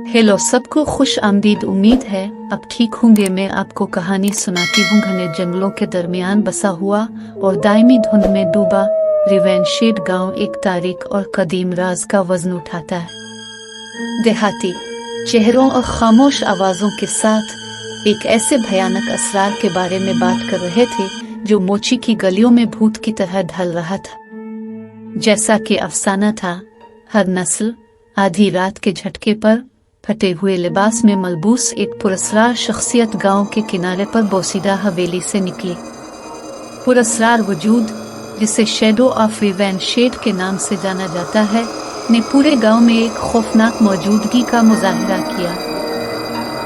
Hello सबको खुश आमदीद। उम्मीद है अब ठीक होंगे। मैं आपको कहानी सुनाती हूँ। घने जंगलों के दरमियान बसा हुआ और दायमी धुंध में डूबा रिवेनशेड गांव एक तारीख और कदीम राज का वजन उठाता है। देहाती चेहरों और खामोश आवाजों के साथ एक ऐसे भयानक असरार के बारे में बात कर रहे थे जो मोची की गलियों में भूत की तरह ढल रहा था। जैसा कि अफसाना था, हर नस्ल आधी रात के झटके पर फटे हुए लिबास में मलबूस एक पुरस्कार शख्सियत गांव के किनारे पर बोसीदा हवेली से निकली। पुरस्कार वजूद, जिसे शैडो ऑफ रिवेनशेड के नाम से जाना जाता है, ने पूरे गांव में एक खौफनाक मौजूदगी का मुजाहिरा किया।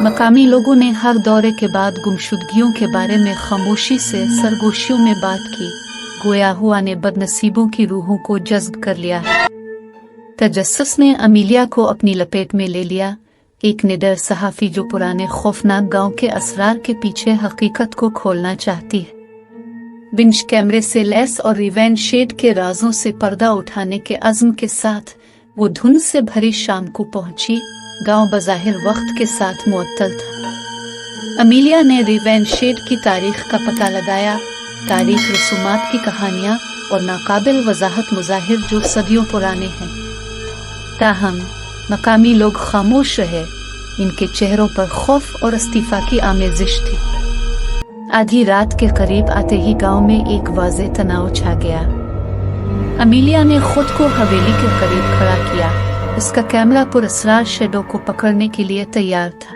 मकामी लोगों ने हर दौरे के बाद गुमशुदगियों के बारे में खामोशी से सरगोशियों में बात की, गोया हुआ ने बदनसीबों की रूहों को जज्ब कर लिया है। तजस्सुस ने अमीलिया को अपनी लपेट में ले लिया, एक निडर सहाफी जो पुराने खौफनाक गांव के असरार के पीछे हकीकत को खोलना चाहती है। बिंच कैमरे से लैस और रिवेनशेड के राजों से पर्दा उठाने के अज़्म के साथ वो धुंध से भरी शाम को पहुंची। गांव बज़ाहिर वक्त के साथ मुअत्तल था। अमीलिया ने रिवेनशेड की तारीख का पता लगाया, तारीख, रसूमात की कहानियां और नाकाबिल वजाहत मुजाहिर जो सदियों पुराने हैं। ताहम मकामी लोग खामोश रहे। इनके चेहरों पर खौफ और इस्तीफा की आमेजिश थी। आधी रात के करीब आते ही गांव में एक वाज़े तनाव छा गया। अमीलिया ने खुद को हवेली के करीब खड़ा किया। उसका कैमरा पुरस्कार शैडो को पकड़ने के लिए तैयार था।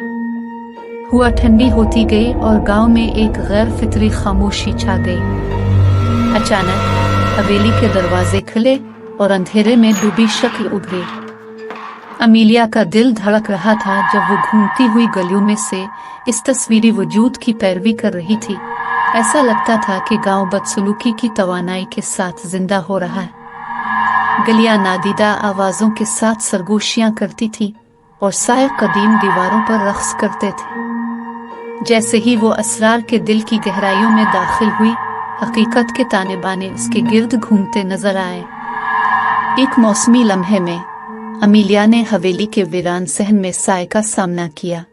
हुआ ठंडी होती गई और गांव में एक गैर फितरी खामोशी छा गई। अचानक हवेली के दरवाजे खुले और अंधेरे में डूबी शक्ल उभरी। अमीलिया का दिल धड़क रहा था जब वो घूमती हुई गलियों में से इस तस्वीरी वजूद की पैरवी कर रही थी। ऐसा लगता था कि गांव बदसलूकी की तवानाई के साथ जिंदा हो रहा है। गलियां नादीदा आवाजों के साथ सरगोशियां करती थी और साए कदीम दीवारों पर रक्स करते थे। जैसे ही वो असरार के दिल की गहराइयों में दाखिल हुई, हकीकत के ताने बाने उसके गिर्द घूमते नजर आए। एक मौसमी लम्हे में अमीलिया ने हवेली के वीरान सहन में साए का सामना किया।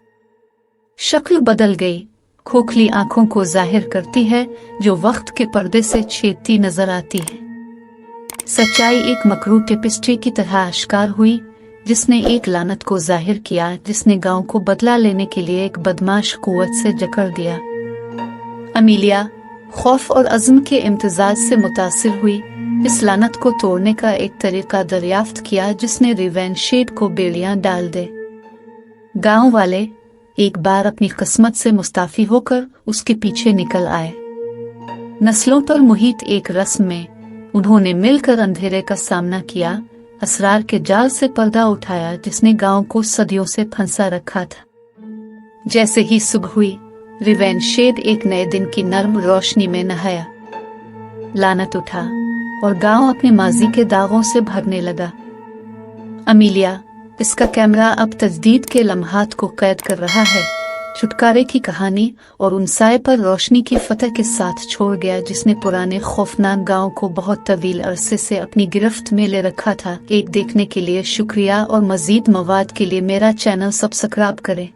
शक्ल बदल गई, खोखली आंखों को जाहिर करती है जो वक्त के पर्दे से छेदती नजर आती है। सच्चाई एक मकरू टेपिस्ट्री की तरह आश्कार हुई, जिसने एक लानत को जाहिर किया, जिसने गांव को बदला लेने के लिए एक बदमाश कुव्वत से जकड़ दिया। अमीलिया खौफ और अज़्म के इम्तिजाज से मुतासिर हुई। इस लानत को तोड़ने का एक तरीका दरियाफ्त किया जिसने रिवेनशेड को बेड़ियां डाल दे। गांव वाले एक बार अपनी किस्मत से मुस्ताफी होकर उसके पीछे निकल आए। नस्लों पर मुहित एक रस्म में उन्होंने मिलकर अंधेरे का सामना किया, असरार के जाल से पर्दा उठाया जिसने गांव को सदियों से फंसा रखा था। जैसे ही सुबह हुई, रिवेनशेड एक नए दिन की नर्म रोशनी में नहाया। लानत उठा और गांव अपने माजी के दागों से भरने लगा। अमीलिया, इसका कैमरा अब तजदीद के लम्हात को कैद कर रहा है, छुटकारे की कहानी और उन साए पर रोशनी की फतह के साथ छोड़ गया जिसने पुराने खौफनाक गांव को बहुत तवील अरसे से अपनी गिरफ्त में ले रखा था। एक देखने के लिए शुक्रिया और मजीद मवाद के लिए मेरा चैनल सब्सक्राइब करें।